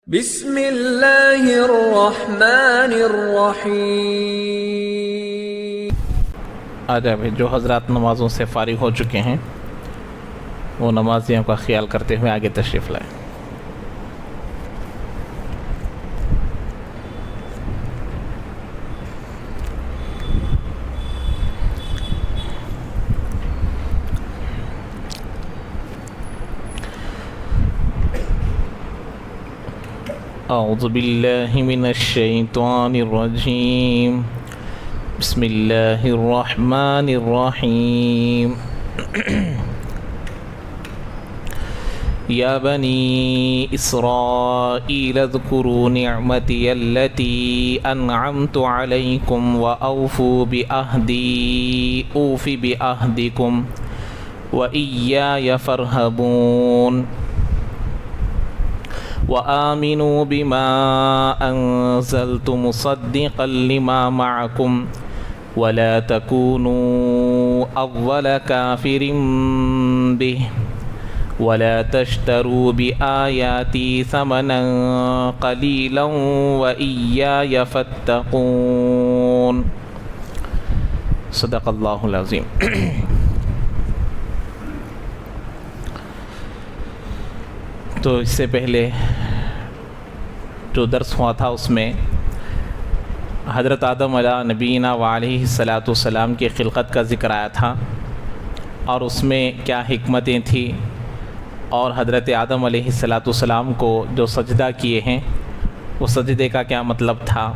بسم اللہ الرحمن الرحیم۔ آج ابھی جو حضرات نمازوں سے فارغ ہو چکے ہیں وہ نمازیوں کا خیال کرتے ہوئے آگے تشریف لائیں۔ اعوذ باللہ من الشیطان الرجیم، بسم اللہ الرحمن الرحیم۔ یا بنی اسرائیل اذکروا نعمتی التي انعمت علیکم واوفوا بعہدی اوف بعہدکم وإیای فارہبون وآمنوا بما أنزلت مصدقا لما معكم ولا تكونوا أول كافر به ولا تشتروا بآياتي ثمنا قليلا وإياي فاتقون۔ صدق اللہ العظیم۔ تو اس سے پہلے جو درس ہوا تھا اس میں حضرت آدم علیہ نبینا وعلیہ الصلاۃ والسلام کی خلقت کا ذکر آیا تھا، اور اس میں کیا حکمتیں تھیں، اور حضرت آدم علیہ الصلاۃ والسلام کو جو سجدہ کیے ہیں وہ سجدے کا کیا مطلب تھا،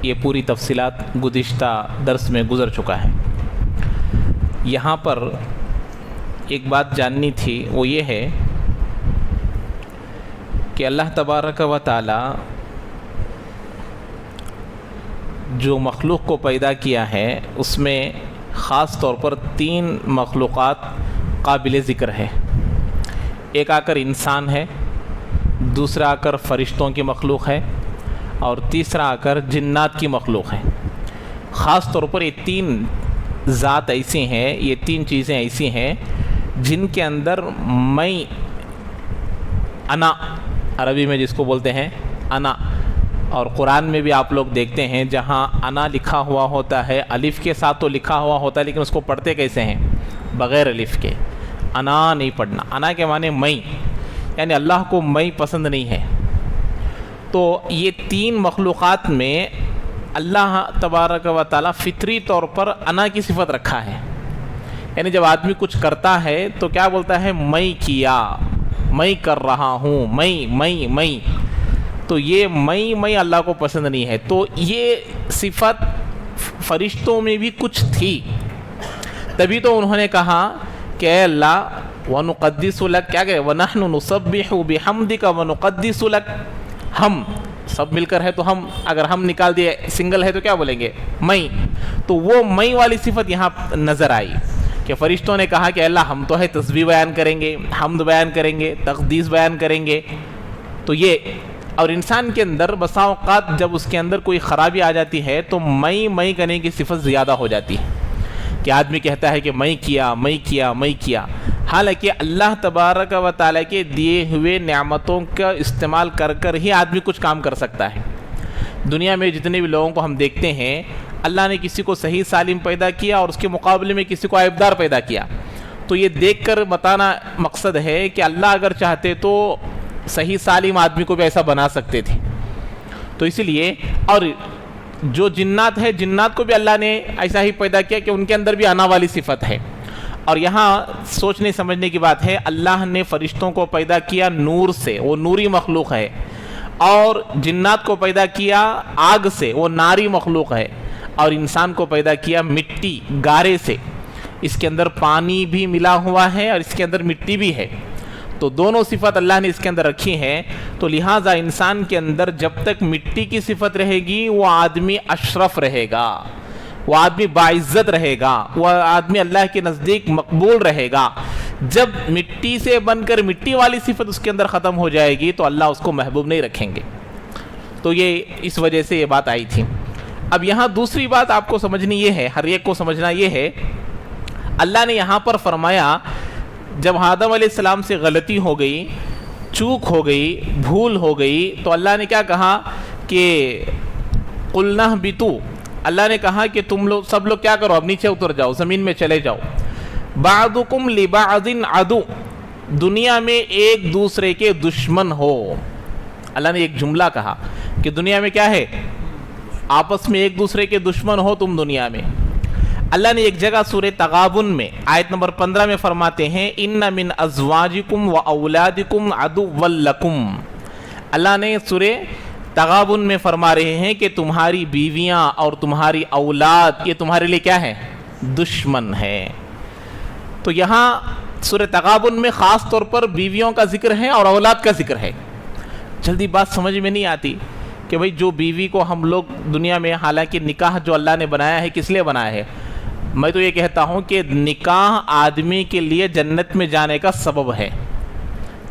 یہ پوری تفصیلات گزشتہ درس میں گزر چکا ہے۔ یہاں پر ایک بات جاننی تھی، وہ یہ ہے کہ اللہ تبارک و تعالی جو مخلوق کو پیدا کیا ہے اس میں خاص طور پر 3 مخلوقات قابل ذکر ہے۔ ایک آ کر انسان ہے، دوسرا آ کر فرشتوں کی مخلوق ہے، اور تیسرا آ کر جنات کی مخلوق ہے۔ خاص طور پر یہ 3 ذات ایسی ہیں، یہ 3 چیزیں ایسی ہیں جن کے اندر میں انا، عربی میں جس کو بولتے ہیں انا، اور قرآن میں بھی آپ لوگ دیکھتے ہیں جہاں انا لکھا ہوا ہوتا ہے، الف کے ساتھ تو لکھا ہوا ہوتا ہے لیکن اس کو پڑھتے کیسے ہیں؟ بغیر الف کے۔ انا نہیں پڑھنا، انا کے معنی میں، یعنی اللہ کو میں پسند نہیں ہے۔ تو یہ 3 مخلوقات میں اللہ تبارک و تعالی فطری طور پر انا کی صفت رکھا ہے، یعنی جب آدمی کچھ کرتا ہے تو کیا بولتا ہے؟ میں کیا، میں کر رہا ہوں، میں۔ تو یہ میں اللہ کو پسند نہیں ہے۔ تو یہ صفت فرشتوں میں بھی کچھ تھی، تبھی تو انہوں نے کہا کہ اے اللہ وَنُقَدِّسُ لَكَ، کیا کہ وَنَحْنُ نُسَبِّحُ بِحَمْدِكَ وَنُقَدِّسُ لَكَ، ہم سب مل کر ہے تو ہم، اگر ہم نکال دیے سنگل ہے تو کیا بولیں گے؟ میں۔ تو وہ میں والی صفت یہاں نظر آئی کہ فرشتوں نے کہا کہ اللہ ہم تو ہے تسبیح بیان کریں گے، حمد بیان کریں گے، تقدیس بیان کریں گے۔ تو یہ، اور انسان کے اندر بسا اوقات جب اس کے اندر کوئی خرابی آ جاتی ہے تو میں کرنے کی صفت زیادہ ہو جاتی ہے، کہ آدمی کہتا ہے کہ میں کیا، حالانکہ اللہ تبارک و تعالیٰ کے دیے ہوئے نعمتوں کا استعمال کر کر ہی آدمی کچھ کام کر سکتا ہے۔ دنیا میں جتنے بھی لوگوں کو ہم دیکھتے ہیں، اللہ نے کسی کو صحیح سالم پیدا کیا اور اس کے مقابلے میں کسی کو عیبدار پیدا کیا، تو یہ دیکھ کر بتانا مقصد ہے کہ اللہ اگر چاہتے تو صحیح سالم آدمی کو بھی ایسا بنا سکتے تھے۔ تو اسی لیے، اور جو جنات ہے، جنات کو بھی اللہ نے ایسا ہی پیدا کیا کہ ان کے اندر بھی انا والی صفت ہے۔ اور یہاں سوچنے سمجھنے کی بات ہے، اللہ نے فرشتوں کو پیدا کیا نور سے، وہ نوری مخلوق ہے، اور جنات کو پیدا کیا آگ سے، وہ ناری مخلوق ہے، اور انسان کو پیدا کیا مٹی، گارے سے۔ اس کے اندر پانی بھی ملا ہوا ہے اور اس کے اندر مٹی بھی ہے، تو دونوں صفت اللہ نے اس کے اندر رکھی ہیں۔ تو لہٰذا انسان کے اندر جب تک مٹی کی صفت رہے گی وہ آدمی اشرف رہے گا، وہ آدمی باعزت رہے گا، وہ آدمی اللہ کے نزدیک مقبول رہے گا۔ جب مٹی سے بن کر مٹی والی صفت اس کے اندر ختم ہو جائے گی تو اللہ اس کو محبوب نہیں رکھیں گے۔ تو یہ اس وجہ سے یہ بات آئی تھی۔ اب یہاں دوسری بات آپ کو سمجھنی یہ ہے، ہر ایک کو سمجھنا یہ ہے، اللہ نے یہاں پر فرمایا جب آدم علیہ السلام سے غلطی ہو گئی چوک ہو گئی، بھول ہو گئی، تو اللہ نے کیا کہا کہ قُلْنَا اهْبِطُوا، اللہ نے کہا کہ تم لوگ سب لوگ کیا کرو، اب نیچے اتر جاؤ، زمین میں چلے جاؤ. بَعْضُكُمْ لِبَعْضٍ عَدُوٌّ، دنیا میں ایک دوسرے کے دشمن ہو. اللہ نے ایک جملہ کہا کہ دنیا میں کیا ہے، آپس میں ایک دوسرے کے دشمن ہو تم دنیا میں. اللہ نے ایک جگہ سورہ تغابن میں آیت نمبر 15 میں فرماتے ہیں اِنَّ مِنْ أَزْوَاجِكُمْ وَأَوْلَادِكُمْ عَدُوًّا لَكُمْ. اللہ نے سورہ تغابن میں فرما رہے ہیں کہ تمہاری بیویاں اور تمہاری اولاد یہ تمہارے لیے کیا ہے، دشمن ہے. تو یہاں سورہ تغابن میں خاص طور پر بیویوں کا ذکر ہے اور اولاد کا ذکر ہے. جلدی بات سمجھ میں نہیں آتی کہ بھئی جو بیوی کو ہم لوگ دنیا میں، حالانکہ نکاح جو اللہ نے بنایا ہے کس لیے بنایا ہے؟ میں تو یہ کہتا ہوں کہ نکاح آدمی کے لیے جنت میں جانے کا سبب ہے.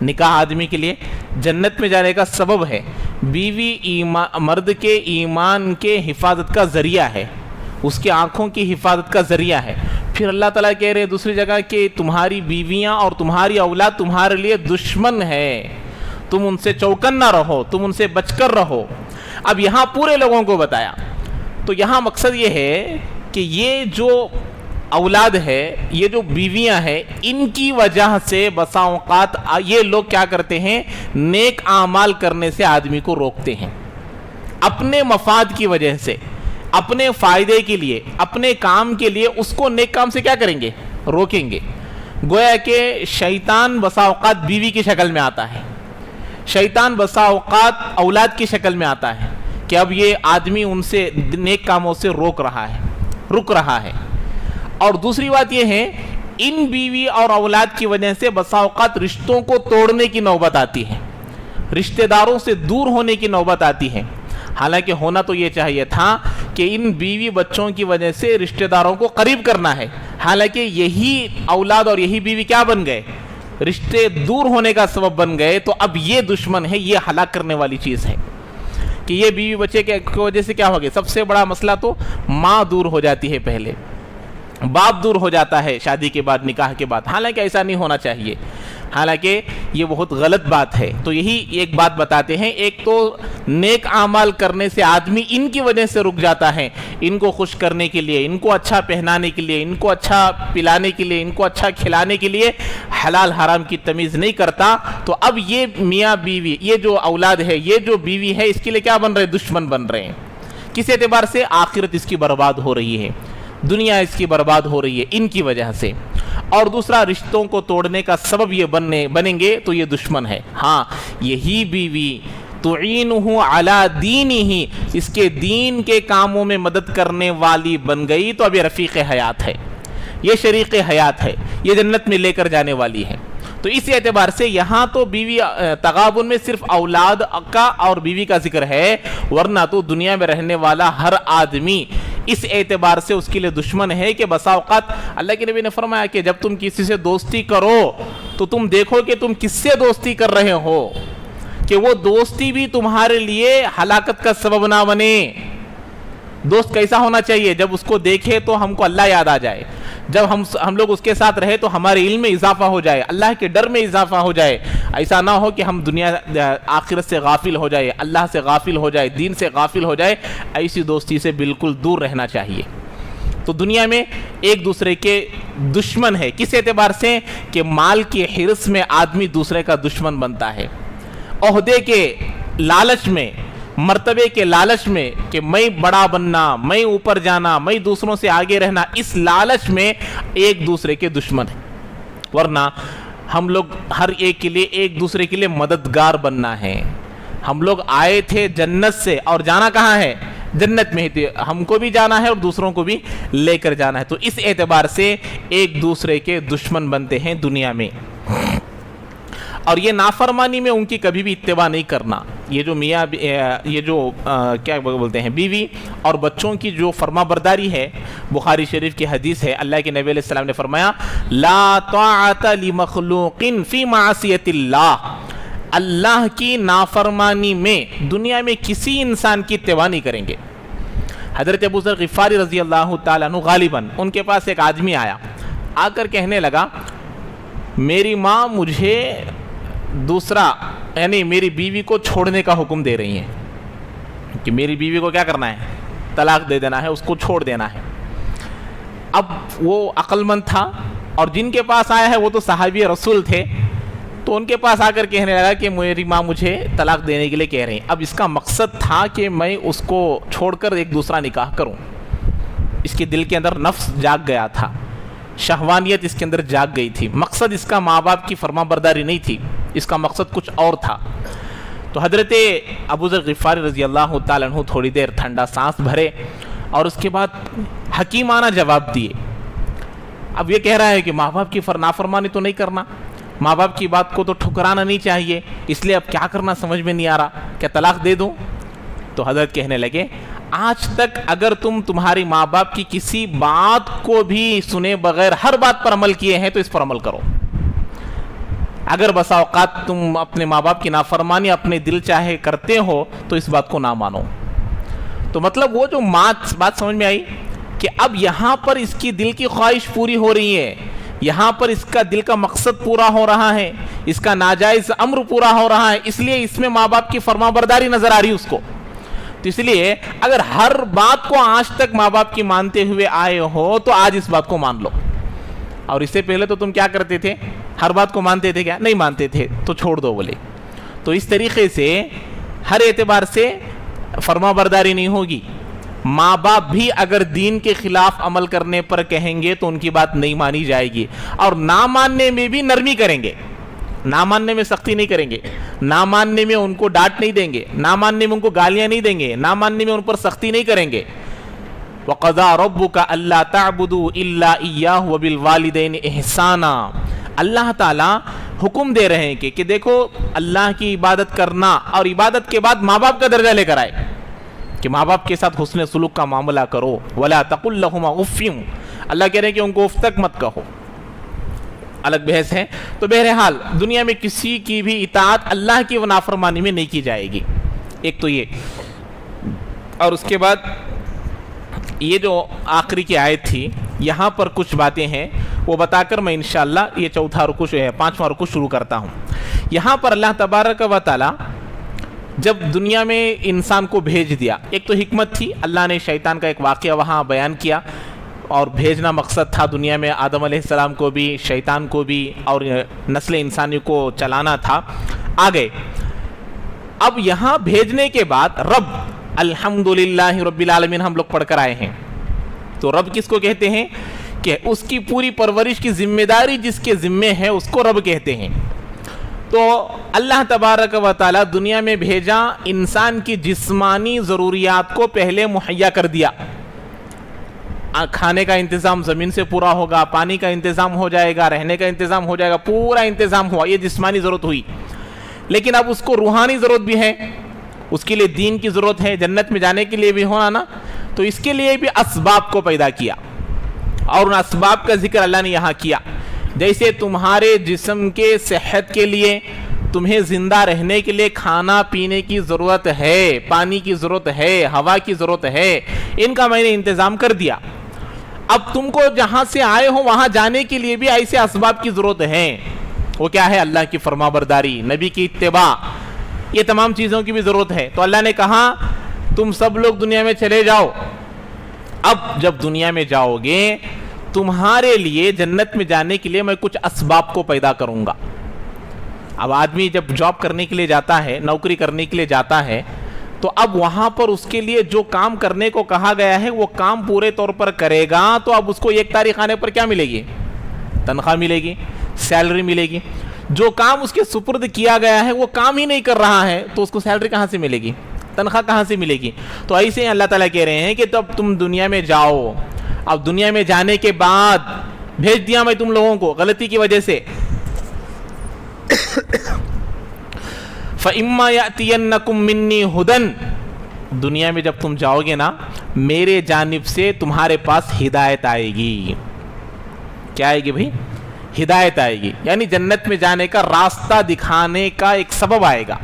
نکاح آدمی کے لیے جنت میں جانے کا سبب ہے. بیوی مرد کے ایمان کے حفاظت کا ذریعہ ہے، اس کے آنکھوں کی حفاظت کا ذریعہ ہے. پھر اللہ تعالیٰ کہہ رہے دوسری جگہ کہ تمہاری بیویاں اور تمہاری اولاد تمہارے لیے دشمن ہے، تم ان سے چوکن نہ رہو، تم ان سے بچ کر رہو. اب یہاں پورے لوگوں کو بتایا. تو یہاں مقصد یہ ہے کہ یہ جو اولاد ہے، یہ جو بیویاں ہیں، ان کی وجہ سے بسا اوقات یہ لوگ کیا کرتے ہیں، نیک اعمال کرنے سے آدمی کو روکتے ہیں. اپنے مفاد کی وجہ سے، اپنے فائدے کے لیے، اپنے کام کے لیے اس کو نیک کام سے کیا کریں گے، روکیں گے. گویا کہ شیطان بسا اوقات بیوی کی شکل میں آتا ہے، شیطان بسا اوقات اولاد کی شکل میں آتا ہے کہ اب یہ آدمی ان سے نیک کاموں سے رک رہا ہے. اور دوسری بات یہ ہے، ان بیوی اور اولاد کی وجہ سے بسا اوقات رشتوں کو توڑنے کی نوبت آتی ہے، رشتہ داروں سے دور ہونے کی نوبت آتی ہے. حالانکہ ہونا تو یہ چاہیے تھا کہ ان بیوی بچوں کی وجہ سے رشتہ داروں کو قریب کرنا ہے. حالانکہ یہی اولاد اور یہی بیوی کیا بن گئے، رشتے دور ہونے کا سبب بن گئے. تو اب یہ دشمن ہے، یہ ہلاک کرنے والی چیز ہے کہ یہ بیوی بچے کی وجہ سے کیا ہو گیا. سب سے بڑا مسئلہ تو ماں دور ہو جاتی ہے، پہلے باپ دور ہو جاتا ہے شادی کے بعد، نکاح کے بعد. حالانکہ ایسا نہیں ہونا چاہیے، حالانکہ یہ بہت غلط بات ہے. تو یہی ایک بات بتاتے ہیں، ایک تو نیک اعمال کرنے سے آدمی ان کی وجہ سے رک جاتا ہے، ان کو خوش کرنے کے لیے، ان کو اچھا پہنانے کے لیے، ان کو اچھا پلانے کے لیے، ان کو اچھا کھلانے کے لیے حلال حرام کی تمیز نہیں کرتا. تو اب یہ میاں بیوی، یہ جو اولاد ہے، یہ جو بیوی ہے، اس کے لیے کیا بن رہے ہیں، دشمن بن رہے ہیں. کس اعتبار سے؟ آخرت اس کی برباد ہو رہی ہے، دنیا اس کی برباد ہو رہی ہے ان کی وجہ سے. اور دوسرا، رشتوں کو توڑنے کا سبب یہ بنیں گے تو یہ دشمن ہے. ہاں، یہی بیوی تعینہ علی دینہ، اس کے دین کے کاموں میں مدد کرنے والی بن گئی تو اب یہ رفیق حیات ہے، یہ شریک حیات ہے، یہ جنت میں لے کر جانے والی ہے. تو اس اعتبار سے یہاں تو بیوی تغابن میں صرف اولاد کا اور بیوی کا ذکر ہے، ورنہ تو دنیا میں رہنے والا ہر آدمی اس اعتبار سے اس کے لیے دشمن ہے کہ بسا اوقات اللہ کے نبی نے فرمایا کہ جب تم کسی سے دوستی کرو تو تم دیکھو کہ تم کس سے دوستی کر رہے ہو، کہ وہ دوستی بھی تمہارے لیے ہلاکت کا سبب نہ بنے. دوست کیسا ہونا چاہیے؟ جب اس کو دیکھے تو ہم کو اللہ یاد آ جائے، جب ہم لوگ اس کے ساتھ رہے تو ہمارے علم میں اضافہ ہو جائے، اللہ کے ڈر میں اضافہ ہو جائے. ایسا نہ ہو کہ ہم دنیا آخرت سے غافل ہو جائے، اللہ سے غافل ہو جائے، دین سے غافل ہو جائے. ایسی دوستی سے بالکل دور رہنا چاہیے. تو دنیا میں ایک دوسرے کے دشمن ہے. کس اعتبار سے؟ کہ مال کی حرص میں آدمی دوسرے کا دشمن بنتا ہے، عہدے کے لالچ میں، مرتبے کے لالچ میں کہ میں بڑا بننا، میں اوپر جانا، میں دوسروں سے آگے رہنا، اس لالچ میں ایک دوسرے کے دشمن ہیں. ورنہ ہم لوگ ہر ایک کے لیے ایک دوسرے کے لیے مددگار بننا ہے. ہم لوگ آئے تھے جنت سے اور جانا کہاں ہے؟ جنت میں ہی. ہم کو بھی جانا ہے اور دوسروں کو بھی لے کر جانا ہے. تو اس اعتبار سے ایک دوسرے کے دشمن بنتے ہیں دنیا میں. اور یہ نافرمانی میں ان کی کبھی بھی اتباع نہیں کرنا. یہ جو میاں، یہ جو کیا بولتے ہیں، بیوی اور بچوں کی جو فرما برداری ہے، بخاری شریف کی حدیث ہے، اللہ کے نبی علیہ السلام نے فرمایا لا طاعت لمخلوق فی معصیت اللہ. اللہ کی نافرمانی میں دنیا میں کسی انسان کی اتباع نہیں کریں گے. حضرت ابو ذر غفاری رضی اللہ تعالیٰ عنہ غالباً ان کے پاس ایک آدمی آیا، آ کر کہنے لگا میری ماں مجھے دوسرا یعنی میری بیوی کو چھوڑنے کا حکم دے رہی ہیں کہ میری بیوی کو کیا کرنا ہے؟ طلاق دے دینا ہے، اس کو چھوڑ دینا ہے۔ اب وہ عقل مند تھا اور جن کے پاس آیا ہے وہ تو صحابی رسول تھے، تو ان کے پاس آ کر کہنے لگا کہ میری ماں مجھے طلاق دینے کے لیے کہہ رہی ہیں۔ اب اس کا مقصد تھا کہ میں اس کو چھوڑ کر ایک دوسرا نکاح کروں۔ اس کے دل کے اندر نفس جاگ گیا تھا، شہوانیت اس کے اندر جاگ گئی تھی۔ مقصد اس کا ماں باپ کی فرما برداری نہیں تھی، اس کا مقصد کچھ اور تھا۔ تو حضرت ابو ذر غفاری رضی اللہ تعالیٰ عنہ تھوڑی دیر ٹھنڈا سانس بھرے اور اس کے بعد حکیمانہ جواب دیے۔ اب یہ کہہ رہا ہے کہ ماں باپ کی نافرمانی تو نہیں کرنا، ماں باپ کی بات کو تو ٹھکرانا نہیں چاہیے، اس لیے اب کیا کرنا سمجھ میں نہیں آ رہا، کیا طلاق دے دوں؟ تو حضرت کہنے لگے آج تک اگر تمہاری ماں باپ کی کسی بات کو بھی سنے بغیر ہر بات پر عمل کیے ہیں تو اس پر عمل کرو۔ اگر بسا اوقات تم اپنے ماں باپ کی نافرمانی اپنے دل چاہے کرتے ہو تو اس بات کو نہ مانو۔ تو مطلب وہ جو بات سمجھ میں آئی کہ اب یہاں پر اس کی دل کی خواہش پوری ہو رہی ہے، یہاں پر اس کا دل کا مقصد پورا ہو رہا ہے، اس کا ناجائز امر پورا ہو رہا ہے، اس لیے اس میں ماں باپ کی فرما برداری نظر آ رہی اس کو۔ تو اس لیے اگر ہر بات کو آج تک ماں باپ کی مانتے ہوئے آئے ہو تو آج اس بات کو مان لو، اور اس سے پہلے تو تم کیا کرتے تھے؟ ہر بات کو مانتے تھے کیا؟ نہیں مانتے تھے، تو چھوڑ دو بولے۔ تو اس طریقے سے ہر اعتبار سے فرما برداری نہیں ہوگی۔ ماں باپ بھی اگر دین کے خلاف عمل کرنے پر کہیں گے تو ان کی بات نہیں مانی جائے گی، اور نہ ماننے میں بھی نرمی کریں گے، نہ ماننے میں سختی نہیں کریں گے، نہ ماننے میں ان کو ڈانٹ نہیں دیں گے، نہ ماننے میں ان کو گالیاں نہیں دیں گے، نہ ماننے میں ان پر سختی نہیں کریں گے۔ وَقَضَىٰ رَبُّكَ أَلَّا تَعْبُدُوا إِلَّا إِيَّاهُ وَبِالْوَالِدَيْنِ إِحْسَانًا۔ اللہ تعالیٰ حکم دے رہے ہیں کہ دیکھو اللہ کی عبادت کرنا اور عبادت کے بعد ماں باپ کا درجہ لے کر آئے کہ ماں باپ کے ساتھ حسن سلوک کا معاملہ کرو۔ وَلَا تَقُلْ لَهُمَا أُفٍّ، اللہ کہہ رہے ہیں کہ ان کو اف تک مت کہو۔ الگ بحث ہے۔ تو بہرحال دنیا میں کسی کی بھی اطاعت اللہ کی نافرمانی میں نہیں کی جائے گی، ایک تو یہ۔ اور اس کے بعد یہ جو آخری کی آیت تھی، یہاں پر کچھ باتیں ہیں وہ بتا کر میں انشاءاللہ یہ پانچواں رکوع شروع کرتا ہوں۔ یہاں پر اللہ تبارک و تعالی جب دنیا میں انسان کو بھیج دیا، ایک تو حکمت تھی، اللہ نے شیطان کا ایک واقعہ وہاں بیان کیا، اور بھیجنا مقصد تھا دنیا میں آدم علیہ السلام کو بھی، شیطان کو بھی، اور نسل انسانی کو چلانا تھا آگے۔ اب یہاں بھیجنے کے بعد رب الحمدللہ رب العالمین ہم لوگ پڑھ کر آئے ہیں، تو رب کس کو کہتے ہیں؟ کہ اس کی پوری پرورش کی ذمہ داری جس کے ذمے ہے اس کو رب کہتے ہیں۔ تو اللہ تبارک و تعالی دنیا میں بھیجا، انسان کی جسمانی ضروریات کو پہلے مہیا کر دیا، کھانے کا انتظام زمین سے پورا ہوگا، پانی کا انتظام ہو جائے گا، رہنے کا انتظام ہو جائے گا، پورا انتظام ہوا، یہ جسمانی ضرورت ہوئی۔ لیکن اب اس کو روحانی ضرورت بھی ہے، اس کے لیے دین کی ضرورت ہے، جنت میں جانے کے لیے بھی ہونا نا، تو اس کے لیے بھی اسباب کو پیدا کیا، اور ان اسباب کا ذکر اللہ نے یہاں کیا۔ جیسے تمہارے جسم کے صحت کے لیے، تمہیں زندہ رہنے کے لیے کھانا پینے کی ضرورت ہے، پانی کی ضرورت ہے، ہوا کی ضرورت ہے، ان کا میں نے انتظام کر دیا۔ اب تم کو جہاں سے آئے ہو وہاں جانے کے لیے بھی ایسے اسباب کی ضرورت ہے۔ وہ کیا ہے؟ اللہ کی فرما برداری، نبی کی اتباع، یہ تمام چیزوں کی بھی ضرورت ہے۔ تو اللہ نے کہا تم سب لوگ دنیا میں چلے جاؤ۔ اب جب دنیا میں جاؤ گے تمہارے لیے جنت میں جانے کے لیے میں کچھ اسباب کو پیدا کروں گا۔ اب آدمی جب جاب کرنے کے لیے جاتا ہے، نوکری کرنے کے لیے جاتا ہے، تو اب وہاں پر اس کے لیے جو کام کرنے کو کہا گیا ہے وہ کام پورے طور پر کرے گا، تو اب اس کو 1 تاریخ آنے پر کیا ملے گی؟ تنخواہ ملے گی، سیلری ملے گی۔ جو کام اس کے سپرد کیا گیا ہے وہ کام ہی نہیں کر رہا ہے تو اس کو سیلری کہاں سے ملے گی؟ تنخواہ کہاں سے ملے گی؟ تو ایسے اللہ تعالیٰ کہہ رہے ہیں کہ تب تم دنیا میں جاؤ، اب دنیا میں جانے کے بعد بھیج دیا میں تم لوگوں کو غلطی کی وجہ سے، فَإِمَّا يَأْتِيَنَّكُم مِّنِّي هُدًى، دنیا میں جب تم جاؤ گے نا میرے جانب سے تمہارے پاس ہدایت آئے گی۔ کیا آئے گی بھائی؟ ہدایت آئے گی، یعنی جنت میں جانے کا راستہ دکھانے کا ایک سبب آئے گا۔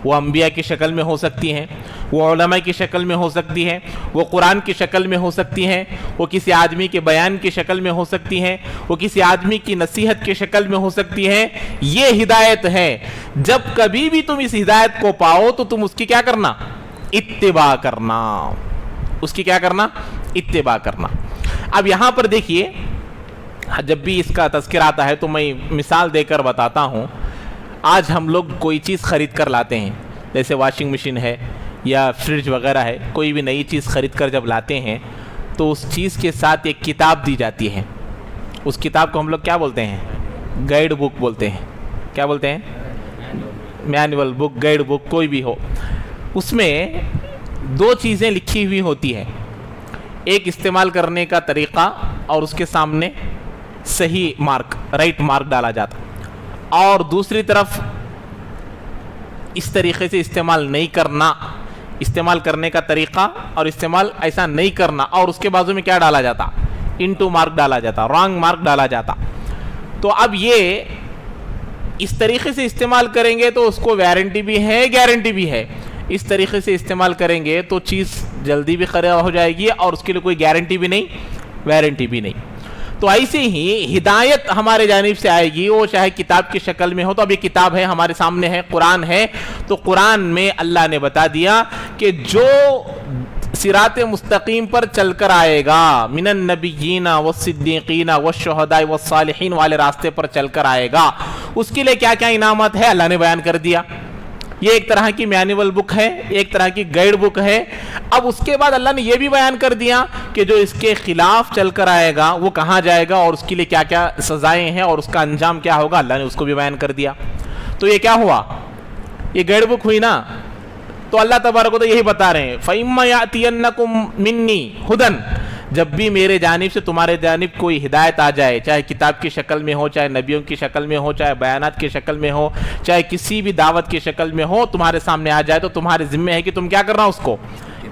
وہ انبیاء کی شکل میں ہو سکتی ہیں، وہ علماء کی شکل میں ہو سکتی ہے، وہ قرآن کی شکل میں ہو سکتی ہیں، وہ کسی آدمی کے بیان کی شکل میں ہو سکتی ہیں، وہ کسی آدمی کی نصیحت کی شکل میں ہو سکتی ہے۔ یہ ہدایت ہے۔ جب کبھی بھی تم اس ہدایت کو پاؤ تو تم اس کی کیا کرنا؟ اتباع کرنا۔ اس کی کیا کرنا؟ اتباع کرنا۔ اب یہاں پر دیکھیے، جب بھی اس کا تذکر آتا ہے تو میں مثال دے کر بتاتا ہوں۔ آج ہم لوگ کوئی چیز خرید کر لاتے ہیں، جیسے واشنگ مشین ہے یا فریج وغیرہ ہے، کوئی بھی نئی چیز خرید کر جب لاتے ہیں تو اس چیز کے ساتھ ایک کتاب دی جاتی ہے۔ اس کتاب کو ہم لوگ کیا بولتے ہیں؟ گائیڈ بک بولتے ہیں۔ کیا بولتے ہیں؟ مینول بک، گائیڈ بک، کوئی بھی ہو۔ اس میں دو چیزیں لکھی ہوئی ہوتی ہے، ایک استعمال کرنے کا طریقہ اور اس کے سامنے صحیح مارک، رائٹ مارک ڈالا جاتا، اور دوسری طرف اس طریقے سے استعمال نہیں کرنا، استعمال کرنے کا طریقہ اور استعمال ایسا نہیں کرنا، اور اس کے بازو میں کیا ڈالا جاتا؟ انٹو مارک ڈالا جاتا، رانگ مارک ڈالا جاتا۔ تو اب یہ اس طریقے سے استعمال کریں گے تو اس کو وارنٹی بھی ہے، گارنٹی بھی ہے۔ اس طریقے سے استعمال کریں گے تو چیز جلدی بھی خراب ہو جائے گی اور اس کے لیے کوئی گارنٹی بھی نہیں، وارنٹی بھی نہیں۔ تو ایسے ہی ہدایت ہمارے جانب سے آئے گی، وہ چاہے کتاب کی شکل میں ہو۔ تو اب یہ کتاب ہے، ہمارے سامنے ہے، قرآن ہے۔ تو قرآن میں اللہ نے بتا دیا کہ جو صراط مستقیم پر چل کر آئے گا، من النبیین والصدیقین والشہداء والصالحین والے راستے پر چل کر آئے گا، اس کے لیے کیا کیا انعامات ہے اللہ نے بیان کر دیا۔ یہ ایک طرح کی مینول بک ہے، ایک طرح کی گائیڈ بک ہے۔ اب اس کے بعد اللہ نے یہ بھی بیان کر دیا کہ جو اس کے خلاف چل کر آئے گا وہ کہاں جائے گا اور اس کے لیے کیا کیا سزائیں ہیں اور اس کا انجام کیا ہوگا، اللہ نے اس کو بھی بیان کر دیا۔ تو یہ کیا ہوا؟ یہ گائیڈ بک ہوئی نا۔ تو اللہ تبارک و تعالیٰ یہی بتا رہے ہیں، فَإِمَّا يَأْتِيَنَّكُم مِّنِّي هُدًى، جب بھی میرے جانب سے تمہارے جانب کوئی ہدایت آ جائے، چاہے کتاب کی شکل میں ہو، چاہے نبیوں کی شکل میں ہو، چاہے بیانات کی شکل میں ہو، چاہے کسی بھی دعوت کی شکل میں ہو، تمہارے سامنے آ جائے تو تمہارے ذمہ ہے کہ تم کیا کرنا؟ اس کو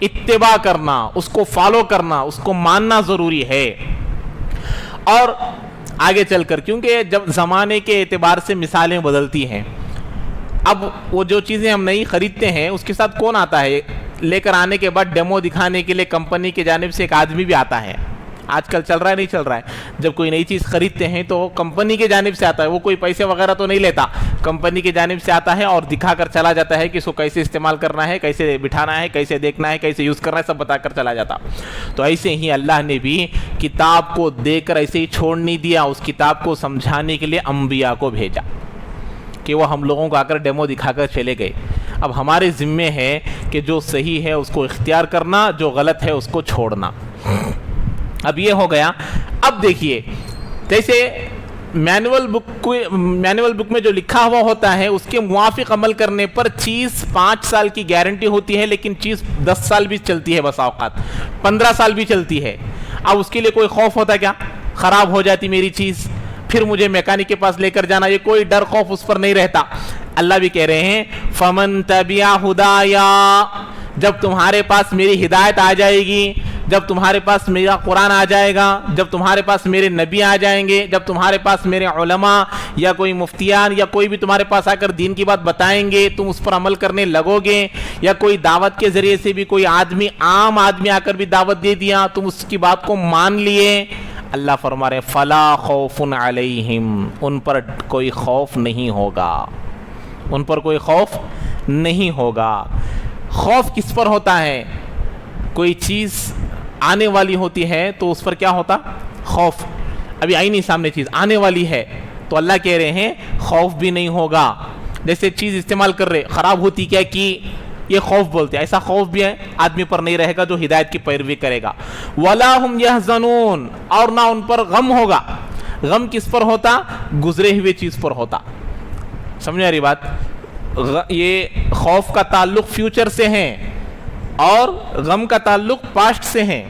اتباع کرنا، اس کو فالو کرنا، اس کو ماننا ضروری ہے۔ اور آگے چل کر، کیونکہ جب زمانے کے اعتبار سے مثالیں بدلتی ہیں، اب وہ جو چیزیں ہم نہیں خریدتے ہیں اس کے ساتھ کون آتا ہے؟ لے کر آنے کے بعد ڈیمو دکھانے کے لیے کمپنی کی جانب سے ایک آدمی بھی آتا ہے۔ آج کل چل رہا ہے، نہیں چل رہا ہے؟ جب کوئی نئی چیز خریدتے ہیں تو کمپنی کی جانب سے آتا ہے، وہ کوئی پیسے وغیرہ تو نہیں لیتا، کمپنی کی جانب سے آتا ہے اور دکھا کر چلا جاتا ہے کہ اس کو کیسے استعمال کرنا ہے، کیسے بٹھانا ہے، کیسے دیکھنا ہے، کیسے یوز کرنا ہے، سب بتا کر چلا جاتا۔ تو ایسے ہی اللہ نے بھی کتاب کو دے کر ایسے ہی چھوڑ نہیں دیا، اس کتاب کو سمجھانے کے لیے انبیاء کو بھیجا کہ وہ ہم لوگوں کو آ کر ڈیمو دکھا کر چلے گئے۔ اب ہمارے ذمے ہے کہ جو صحیح ہے اس کو اختیار کرنا، جو غلط ہے اس کو چھوڑنا۔ اب یہ ہو گیا۔ اب دیکھیے، جیسے مینول بک میں جو لکھا ہوا ہوتا ہے اس کے موافق عمل کرنے پر چیز 5 سال کی گارنٹی ہوتی ہے، لیکن چیز 10 سال بھی چلتی ہے، بسا اوقات 15 سال بھی چلتی ہے۔ اب اس کے لیے کوئی خوف ہوتا ہے کیا؟ خراب ہو جاتی میری چیز، پھر مجھے میکینک کے پاس لے کر جانا، یہ کوئی ڈر خوف اس پر نہیں رہتا۔ اللہ بھی کہہ رہے ہیں فَمَن تَبِعَ هُدَايَا، جب تمہارے پاس میری ہدایت آ جائے گی، جب تمہارے پاس میرا قرآن آ جائے گا، جب تمہارے پاس میرے نبی آ جائیں گے، جب تمہارے پاس میرے علماء یا کوئی مفتیان یا کوئی بھی تمہارے پاس آ کر دین کی بات بتائیں گے، تم اس پر عمل کرنے لگو گے، یا کوئی دعوت کے ذریعے سے بھی کوئی آدمی، عام آدمی آ کر بھی دعوت دے دیا، تم اس کی بات کو مان لیے، اللہ فرما رہے فَلَا خَوْفٌ عَلَيْهِمْ، ان پر کوئی خوف نہیں ہوگا، ان پر کوئی خوف نہیں ہوگا۔ خوف کس پر ہوتا ہے؟ کوئی چیز آنے والی ہوتی ہے تو اس پر کیا ہوتا؟ خوف۔ ابھی آئی نہیں سامنے چیز، آنے والی ہے تو اللہ کہہ رہے ہیں خوف بھی نہیں ہوگا۔ جیسے چیز استعمال کر رہے، خراب ہوتی کیا کی، یہ خوف بولتے ہیں، ایسا خوف بھی ہے آدمی پر نہیں رہے گا جو ہدایت کی پیروی کرے گا۔ وَلَا هُمْ يَحْزَنُونَ، اور نہ ان پر غم ہوگا۔ غم کس پر ہوتا؟ گزرے ہوئے چیز پر ہوتا۔ سمجھے رہی بات؟ یہ خوف کا تعلق فیوچر سے ہے اور غم کا تعلق پاسٹ سے ہے۔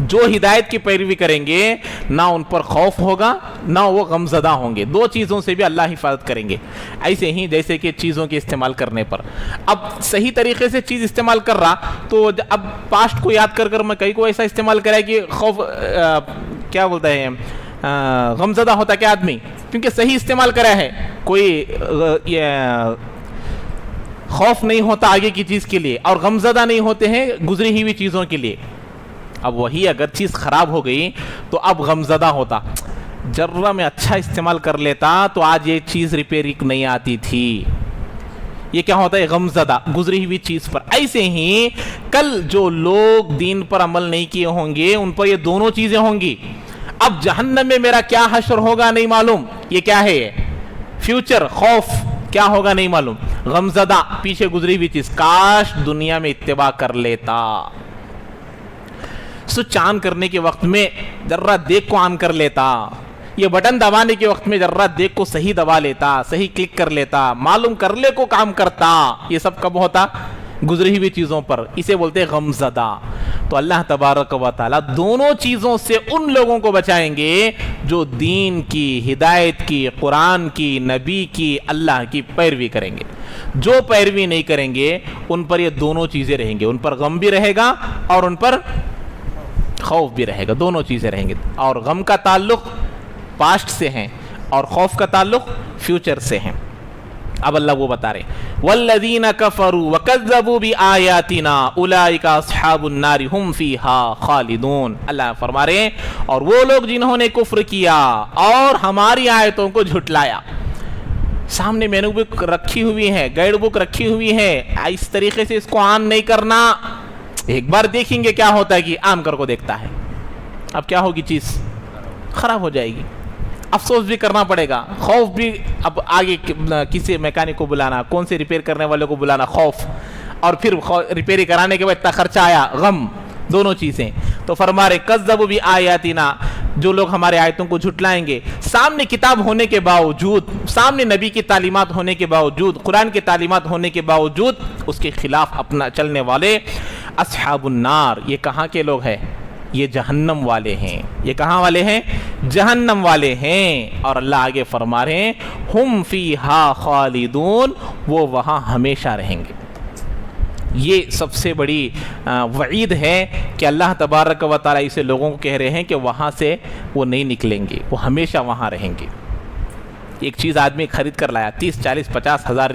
جو ہدایت کی پیروی کریں گے نہ ان پر خوف ہوگا نہ وہ غم زدہ ہوں گے، دو چیزوں سے بھی اللہ حفاظت کریں گے۔ ایسے ہی جیسے کہ چیزوں کے استعمال کرنے پر، اب صحیح طریقے سے چیز استعمال کر رہا تو اب پاسٹ کو یاد کر میں کئی کو ایسا استعمال کرا کہ خوف کیا بولتا ہے غم زدہ ہوتا کیا آدمی، کیونکہ صحیح استعمال کرا ہے۔ کوئی خوف نہیں ہوتا آگے کی چیز کے لیے, اور غمزدہ نہیں ہوتے ہیں گزری ہوئی چیزوں کے لیے. اب وہی اگر چیز خراب ہو گئی تو اب غمزدہ ہوتا, ذرا میں اچھا استعمال کر لیتا تو آج یہ چیز ریپیئرنگ نہیں آتی تھی. یہ کیا ہوتا ہے؟ غمزدہ, گزری ہوئی چیز پر. ایسے ہی کل جو لوگ دین پر عمل نہیں کیے ہوں گے ان پر یہ دونوں چیزیں ہوں گی. اب جہنم میں میرا کیا حشر ہوگا نہیں معلوم, یہ کیا ہے؟ یہ فیوچر, خوف کیا ہوگا نہیں معلوم, غمزدہ پیچھے گزری ہوئی چیز. کاش دنیا میں اتباع کر لیتا, سوئچ آن کرنے کے وقت میں ذرا دیکھ کو آن کر لیتا, یہ بٹن دبانے کے وقت میں ذرا دیکھ کو صحیح دبا لیتا, صحیح کلک کر لیتا, معلوم کر لے کو کام کرتا. یہ سب کب ہوتا؟ گزری ہوئی چیزوں پر. اسے بولتے ہیں غمزدہ. تو اللہ تبارک و تعالی دونوں چیزوں سے ان لوگوں کو بچائیں گے جو دین کی, ہدایت کی, قرآن کی, نبی کی, اللہ کی پیروی کریں گے. جو پیروی نہیں کریں گے ان پر یہ دونوں چیزیں رہیں گے, ان پر غم بھی رہے گا اور ان پر خوف بھی رہے گا, دونوں چیزیں رہیں گے. اور غم کا تعلق پاسٹ سے ہیں اور خوف کا تعلق فیوچر سے ہیں. اب اللہ وہ بتا رہے والذین کفروا وکذبوا بآیاتنا اولئک اصحاب النار هم فیها خالدون. اللہ فرما رہے ہیں اور وہ لوگ جنہوں نے کفر کیا اور ہماری آیتوں کو جھٹلایا. سامنے مینو بک رکھی ہوئی ہے, گائیڈ بک رکھی ہوئی ہے, اس طریقے سے اس کو آن نہیں کرنا. ایک بار دیکھیں گے کیا ہوتا ہے کہ آن کر کو دیکھتا ہے, اب کیا ہوگی, چیز خراب ہو جائے گی, افسوس بھی کرنا پڑے گا, خوف بھی. اب آگے کسی میکینک کو بلانا, کون سے ریپیئر کرنے والے کو بلانا, خوف, اور پھر ریپیئر کرانے کے بعد اتنا خرچہ آیا, غم, دونوں چیزیں. تو فرما رہے کذبوا بآیاتنا, جو لوگ ہمارے آیتوں کو جھٹلائیں گے, سامنے کتاب ہونے کے باوجود, سامنے نبی کی تعلیمات ہونے کے باوجود, قرآن کی تعلیمات ہونے کے باوجود اس کے خلاف اپنا چلنے والے اصحاب النار. یہ کہاں کے لوگ ہیں؟ یہ جہنم والے ہیں. یہ کہاں والے ہیں؟ جہنم والے ہیں. اور اللہ آگے فرما رہے ہیں ہم فیہا خالدون, وہ وہاں ہمیشہ رہیں گے. یہ سب سے بڑی وعید ہے کہ اللہ تبارک و تعالیٰ اسے لوگوں کو کہہ رہے ہیں کہ وہاں سے وہ نہیں نکلیں گے, وہ ہمیشہ وہاں رہیں گے. ایک چیز آدمی خرید کر لایا, 30-40-50 ہزار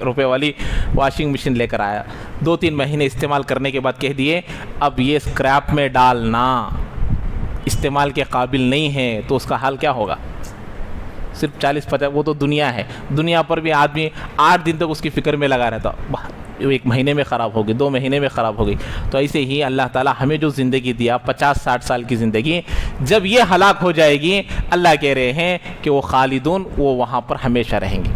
روپے والی واشنگ مشین لے کر آیا, 2-3 مہینے استعمال کرنے کے بعد کہہ دیے اب یہ اسکریپ میں ڈالنا, استعمال کے قابل نہیں ہے, تو اس کا حال کیا ہوگا؟ صرف 40-50, وہ تو دنیا ہے, دنیا پر بھی آدمی 8 دن تک اس کی فکر میں لگا رہتا, 1 مہینے میں خراب ہوگی, 2 مہینے میں خراب ہوگی. تو ایسے ہی اللہ تعالیٰ ہمیں جو زندگی دیا 50-60 سال کی زندگی, جب یہ ہلاک ہو جائے گی اللہ کہہ رہے ہیں کہ وہ خالدون, وہ وہاں پر ہمیشہ رہیں گے.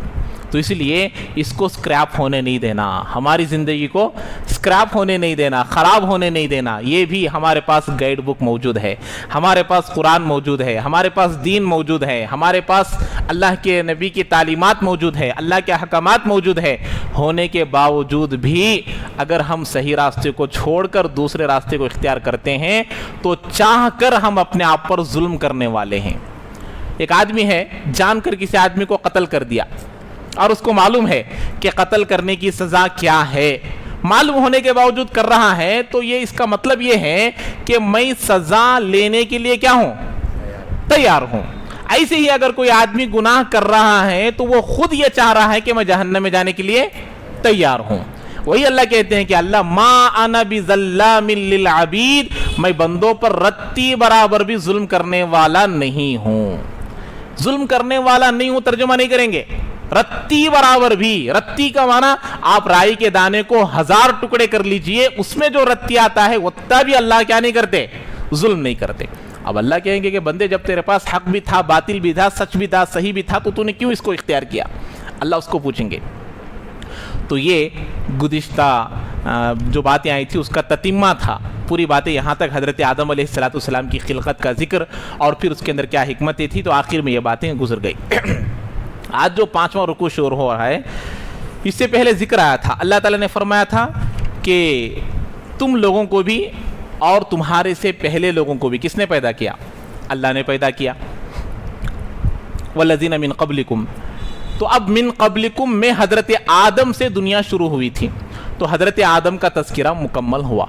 تو اس لیے اس کو سکریپ ہونے نہیں دینا, ہماری زندگی کو سکریپ ہونے نہیں دینا, خراب ہونے نہیں دینا. یہ بھی ہمارے پاس گائیڈ بک موجود ہے, ہمارے پاس قرآن موجود ہے, ہمارے پاس دین موجود ہے, ہمارے پاس اللہ کے نبی کی تعلیمات موجود ہے, اللہ کے احکامات موجود ہے. ہونے کے باوجود بھی اگر ہم صحیح راستے کو چھوڑ کر دوسرے راستے کو اختیار کرتے ہیں تو چاہ کر ہم اپنے آپ پر ظلم کرنے والے ہیں. ایک آدمی ہے, جان کر کسی آدمی کو قتل کر دیا اور اس کو معلوم ہے کہ قتل کرنے کی سزا کیا ہے, معلوم ہونے کے باوجود کر رہا ہے, تو یہ اس کا مطلب یہ ہے کہ میں سزا لینے کے لیے کیا ہوں؟ تیار ہوں. ایسے ہی اگر کوئی آدمی گناہ کر رہا ہے تو وہ خود یہ چاہ رہا ہے کہ میں جہنم میں جانے کے لیے تیار ہوں. وہی اللہ کہتے ہیں کہ اللہ ما انا بظلام للعبید, میں بندوں پر رتی برابر بھی ظلم کرنے والا نہیں ہوں. ظلم کرنے والا نہیں ہوں ترجمہ نہیں کریں گے, رتی برابر بھی. رتی کا معنی آپ رائی کے دانے کو 1000 ٹکڑے کر لیجئے, اس میں جو رتی آتا ہے اتنا بھی اللہ کیا نہیں کرتے؟ ظلم نہیں کرتے. اب اللہ کہیں گے کہ بندے جب تیرے پاس حق بھی تھا, باطل بھی تھا, سچ بھی تھا, صحیح بھی تھا, تو نے کیوں اس کو اختیار کیا؟ اللہ اس کو پوچھیں گے. تو یہ گزشتہ جو باتیں آئی تھی اس کا تتمہ تھا. پوری باتیں یہاں تک حضرت آدم علیہ السلام کی خلقت کا ذکر اور پھر اس کے اندر کیا حکمتیں تھی, تو آخر میں یہ باتیں گزر گئی. آج جو 5واں رکوع شروع ہو رہا ہے, اس سے پہلے ذکر آیا تھا, اللہ تعالیٰ نے فرمایا تھا کہ تم لوگوں کو بھی اور تمہارے سے پہلے لوگوں کو بھی کس نے پیدا کیا؟ اللہ نے پیدا کیا. والذین من قبلکم, تو اب من قبلکم میں حضرت آدم سے دنیا شروع ہوئی تھی, تو حضرت آدم کا تذکرہ مکمل ہوا.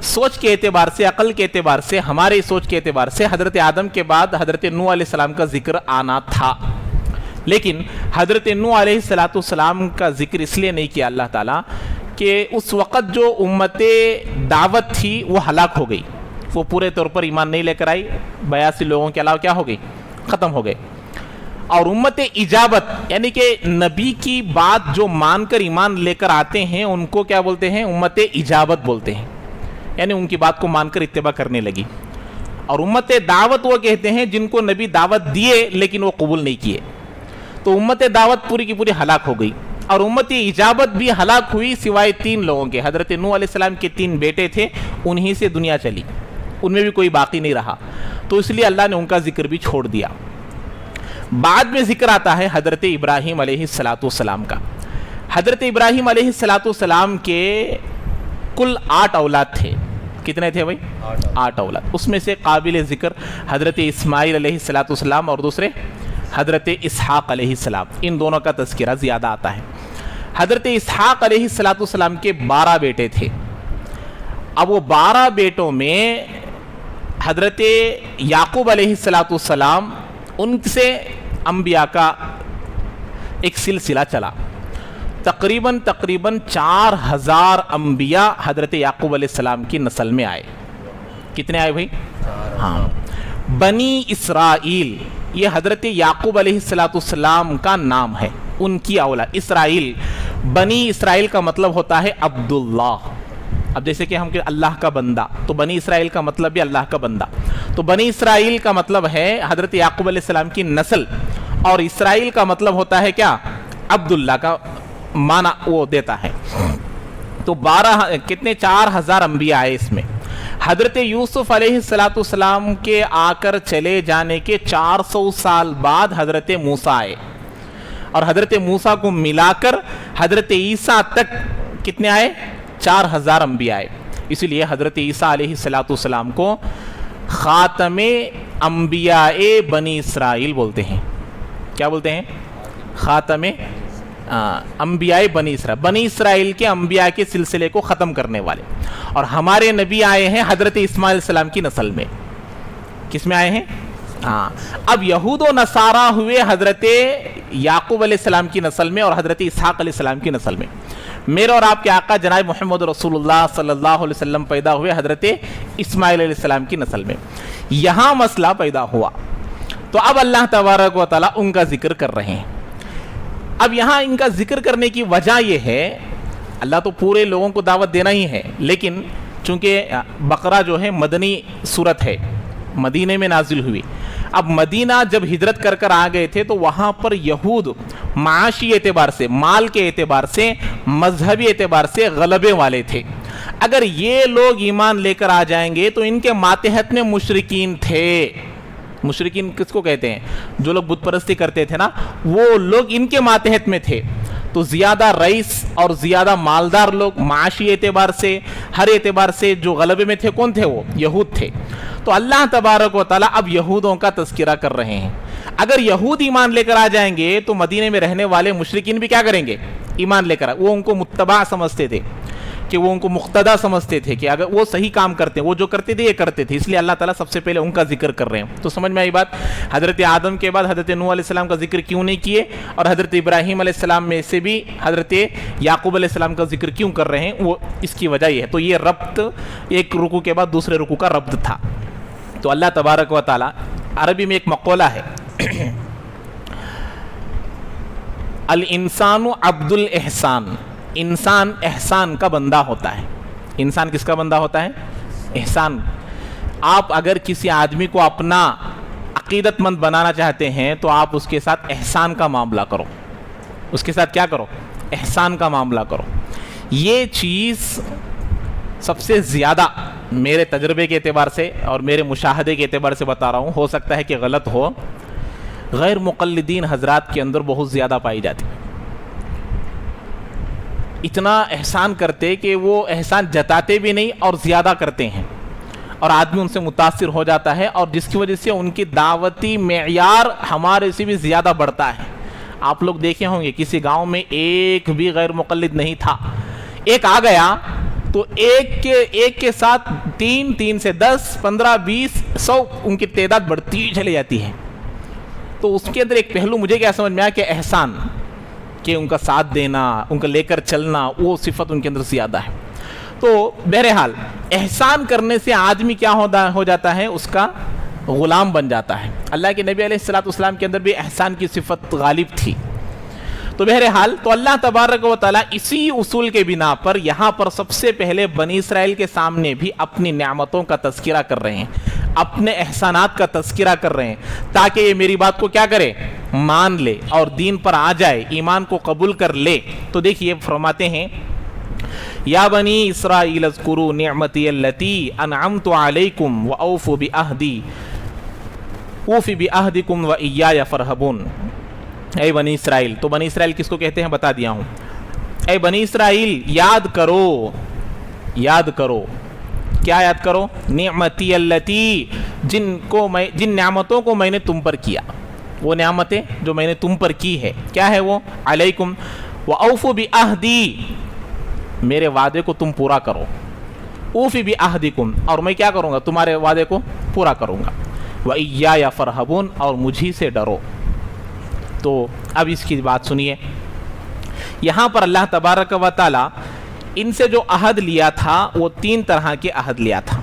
سوچ کے اعتبار سے, عقل کے اعتبار سے, ہمارے سوچ کے اعتبار سے حضرت آدم کے بعد حضرت نوح علیہ السلام کا ذکر آنا تھا, لیکن حضرت نوح علیہ السلام کا ذکر اس لیے نہیں کیا اللہ تعالیٰ کہ اس وقت جو امت دعوت تھی وہ ہلاک ہو گئی، وہ پورے طور پر ایمان نہیں لے کر آئی، 82 لوگوں کے علاوہ کیا ہو گئی؟ ختم ہو گئے۔ اور امت اجابت یعنی کہ نبی کی بات جو مان کر ایمان لے کر آتے ہیں ان کو کیا بولتے ہیں؟ امت اجابت بولتے ہیں، یعنی ان کی بات کو مان کر اتباع کرنے لگی۔ اور امت دعوت وہ کہتے ہیں جن کو نبی دعوت دیے لیکن وہ قبول نہیں کیے، تو امت دعوت پوری کی پوری ہلاک ہو گئی۔ اور امت اجابت بھی ہلاک ہوئی سوائے 3 لوگوں کے۔ حضرت نوح علیہ السلام کے 3 بیٹے تھے، انہی سے دنیا چلی، ان میں بھی کوئی باقی نہیں رہا، تو اس لیے اللہ نے ان کا ذکر بھی چھوڑ دیا۔ بعد میں ذکر آتا ہے حضرت ابراہیم علیہ السلام کا۔ حضرت ابراہیم علیہ السلام کے کل 8 اولاد تھے۔ کتنے تھے بھائی؟ 8 اولاد۔ اس میں سے قابل ذکر حضرت اسماعیل علیہ السلام اور دوسرے حضرت اسحاق علیہ السلام، ان دونوں کا تذکرہ زیادہ آتا ہے۔ حضرت اسحاق علیہ السلام کے 12 بیٹے تھے۔ اب وہ 12 بیٹوں میں حضرت یعقوب علیہ السلام، ان سے انبیاء کا ایک سلسلہ چلا، تقریباً 4000 انبیاء حضرت یعقوب علیہ السلام کی نسل میں آئے۔ کتنے آئے بھائی؟ ہاں، بنی اسرائیل، یہ حضرت یعقوب علیہ السلام کا نام ہے، ان کی اولاد اسرائیل۔ بنی اسرائیل کا مطلب ہوتا ہے عبداللہ۔ اب جیسے کہ ہم کہ اللہ کا بندہ، تو بنی اسرائیل کا مطلب بھی اللہ کا بندہ، تو بنی اسرائیل کا مطلب ہے حضرت یعقوب علیہ السلام کی نسل، اور اسرائیل کا مطلب ہوتا ہے کیا؟ عبداللہ کا معنی وہ دیتا ہے۔ تو 4000 انبیاء آئے اس میں۔ حضرت یوسف علیہ السلام کے آ کر چلے جانے کے 400 سال بعد حضرت موسیٰ آئے، اور حضرت موسیٰ کو ملا کر حضرت عیسیٰ تک کتنے آئے؟ 4000 انبیاء آئے۔ اسی لیے حضرت عیسیٰ علیہ السلام کو خاتم انبیاء بنی اسرائیل بولتے ہیں۔ کیا بولتے ہیں؟ خاتم انبیاء بنی اسرائیل کے انبیاء کے سلسلے کو ختم کرنے والے۔ اور ہمارے نبی آئے ہیں حضرت اسماعیل علیہ السلام کی نسل میں۔ کس میں آئے ہیں؟ ہاں، اب یہود و نصارہ ہوئے حضرت یعقوب علیہ السلام کی نسل میں اور حضرت اسحاق علیہ السلام کی نسل میں۔ میرے اور آپ کے آقا جناب محمد رسول اللہ صلی اللہ علیہ وسلم پیدا ہوئے حضرت اسماعیل علیہ السلام کی نسل میں۔ یہاں مسئلہ پیدا ہوا، تو اب اللہ تبارک و تعالیٰ ان کا ذکر کر رہے ہیں۔ اب یہاں ان کا ذکر کرنے کی وجہ یہ ہے، اللہ تو پورے لوگوں کو دعوت دینا ہی ہے، لیکن چونکہ بقرہ جو ہے مدنی صورت ہے، مدینے میں نازل ہوئی۔ اب مدینہ جب ہجرت کر کر آ گئے تھے تو وہاں پر یہود معاشی اعتبار سے، مال کے اعتبار سے، مذہبی اعتبار سے غلبے والے تھے۔ اگر یہ لوگ ایمان لے کر آ جائیں گے تو ان کے ماتحت میں مشرکین تھے۔ مشرکین کس کو کہتے ہیں؟ جو لوگ بت پرستی کرتے تھے نا، وہ لوگ ان کے ماتحت میں تھے۔ تو زیادہ رئیس اور زیادہ مالدار لوگ معاشی اعتبار سے، ہر اعتبار سے جو غلبے میں تھے، کون تھے؟ وہ یہود تھے۔ تو اللہ تبارک و تعالیٰ اب یہودوں کا تذکرہ کر رہے ہیں۔ اگر یہود ایمان لے کر آ جائیں گے تو مدینے میں رہنے والے مشرکین بھی کیا کریں گے؟ ایمان لے کر وہ ان کو متبع سمجھتے تھے، کہ وہ ان کو مقتدی سمجھتے تھے، کہ اگر وہ صحیح کام کرتے ہیں، وہ جو کرتے تھے یہ کرتے تھے، اس لیے اللہ تعالیٰ سب سے پہلے ان کا ذکر کر رہے ہیں۔ تو سمجھ میں آئی بات؟ حضرت آدم کے بعد حضرت نوح علیہ السلام کا ذکر کیوں نہیں کیے، اور حضرت ابراہیم علیہ السلام میں سے بھی حضرت یعقوب علیہ السلام کا ذکر کیوں کر رہے ہیں؟ وہ اس کی وجہ یہ ہے۔ تو یہ ربط ایک رکوع کے بعد دوسرے رکوع کا ربط تھا۔ تو اللہ تبارک و تعالیٰ، عربی میں ایک مقولہ ہے، الانسان عبد الاحسان، انسان احسان کا بندہ ہوتا ہے۔ انسان کس کا بندہ ہوتا ہے؟ احسان۔ آپ اگر کسی آدمی کو اپنا عقیدت مند بنانا چاہتے ہیں تو آپ اس کے ساتھ احسان کا معاملہ کرو۔ اس کے ساتھ کیا کرو؟ احسان کا معاملہ کرو۔ یہ چیز سب سے زیادہ میرے تجربے کے اعتبار سے اور میرے مشاہدے کے اعتبار سے بتا رہا ہوں، ہو سکتا ہے کہ غلط ہو، غیر مقلدین حضرات کے اندر بہت زیادہ پائی جاتی۔ اتنا احسان کرتے کہ وہ احسان جتاتے بھی نہیں اور زیادہ کرتے ہیں، اور آدمی ان سے متاثر ہو جاتا ہے، اور جس کی وجہ سے ان کی دعوتی معیار ہمارے سے بھی زیادہ بڑھتا ہے۔ آپ لوگ دیکھے ہوں گے کسی گاؤں میں ایک بھی غیر مقلد نہیں تھا، ایک آ گیا تو ایک کے ساتھ 3 سے 10 15 20 100 ان کی تعداد بڑھتی چلی جاتی ہے۔ تو اس کے اندر ایک پہلو مجھے کیا سمجھ میں آیا کہ احسان، کہ ان کا ساتھ دینا، ان کا لے کر چلنا، وہ صفت ان کے اندر زیادہ ہے. تو بہرحال احسان کرنے سے آدمی کیا ہو جاتا ہے، اس کا غلام بن جاتا ہے. اللہ کے نبی علیہ الصلوۃ والسلام کے اندر بھی احسان کی صفت غالب تھی. تو بہرحال تو اللہ تبارک و تعالیٰ اسی اصول کے بنا پر یہاں پر سب سے پہلے بنی اسرائیل کے سامنے بھی اپنی نعمتوں کا تذکرہ کر رہے ہیں، اپنے احسانات کا تذکرہ کر رہے ہیں، تاکہ یہ میری بات کو کیا کرے، مان لے اور دین پر آ جائے، ایمان کو قبول کر لے. تو دیکھیے فرماتے ہیں یا بنی اسرائیل اذکروا نعمتی التی انعمت علیکم واوفوا بعہدی اوفی بعہدکم وایای فارہبون. اے بنی اسرائیل، تو بنی اسرائیل کس کو کہتے ہیں بتا دیا ہوں. اے بنی اسرائیل یاد کرو، یاد کرو، کیا یاد کرو، نعمتی التی، جن نعمتوں کو میں نے تم پر کیا، وہ نعمتیں جو میں نے تم پر کی ہے، کیا ہے وہ، علیکم، واوفوا بعہدی، میرے وعدے کو تم پورا کرو، اوفی بعہدکم، اور میں کیا کروں گا، تمہارے وعدے کو پورا کروں گا، وایای فارہبون، اور مجھی سے ڈرو. تو اب اس کی بات سنیے، یہاں پر اللہ تبارک و تعالی ان سے جو عہد لیا تھا وہ 3 طرح کے عہد لیا تھا.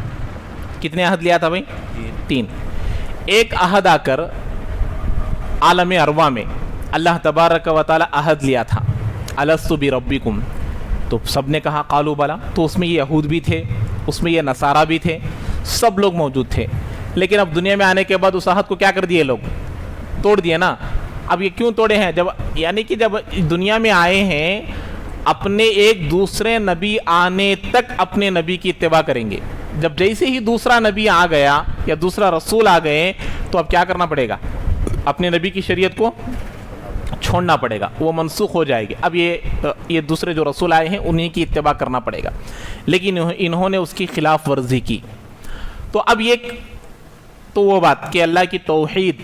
کتنے عہد لیا تھا بھائی، 3. ایک عہد آ کر عالم ارواح میں اللہ تبارک و تعالی عہد لیا تھا، الست بربکم، تو سب نے کہا قالوا بلا. تو اس میں یہ یہود بھی تھے، اس میں یہ نصارہ بھی تھے، سب لوگ موجود تھے. لیکن اب دنیا میں آنے کے بعد اس عہد کو کیا کر دیے، لوگ توڑ دیے نا. اب یہ کیوں توڑے ہیں، جب یعنی کہ جب دنیا میں آئے ہیں اپنے ایک دوسرے نبی آنے تک اپنے نبی کی اتباع کریں گے. جب جیسے ہی دوسرا نبی آ گیا یا دوسرا رسول آ گئے تو اب کیا کرنا پڑے گا، اپنے نبی کی شریعت کو چھوڑنا پڑے گا، وہ منسوخ ہو جائے گی. اب یہ دوسرے جو رسول آئے ہیں انہی کی اتباع کرنا پڑے گا، لیکن انہوں نے اس کی خلاف ورزی کی. تو اب یہ تو وہ بات کہ اللہ کی توحید،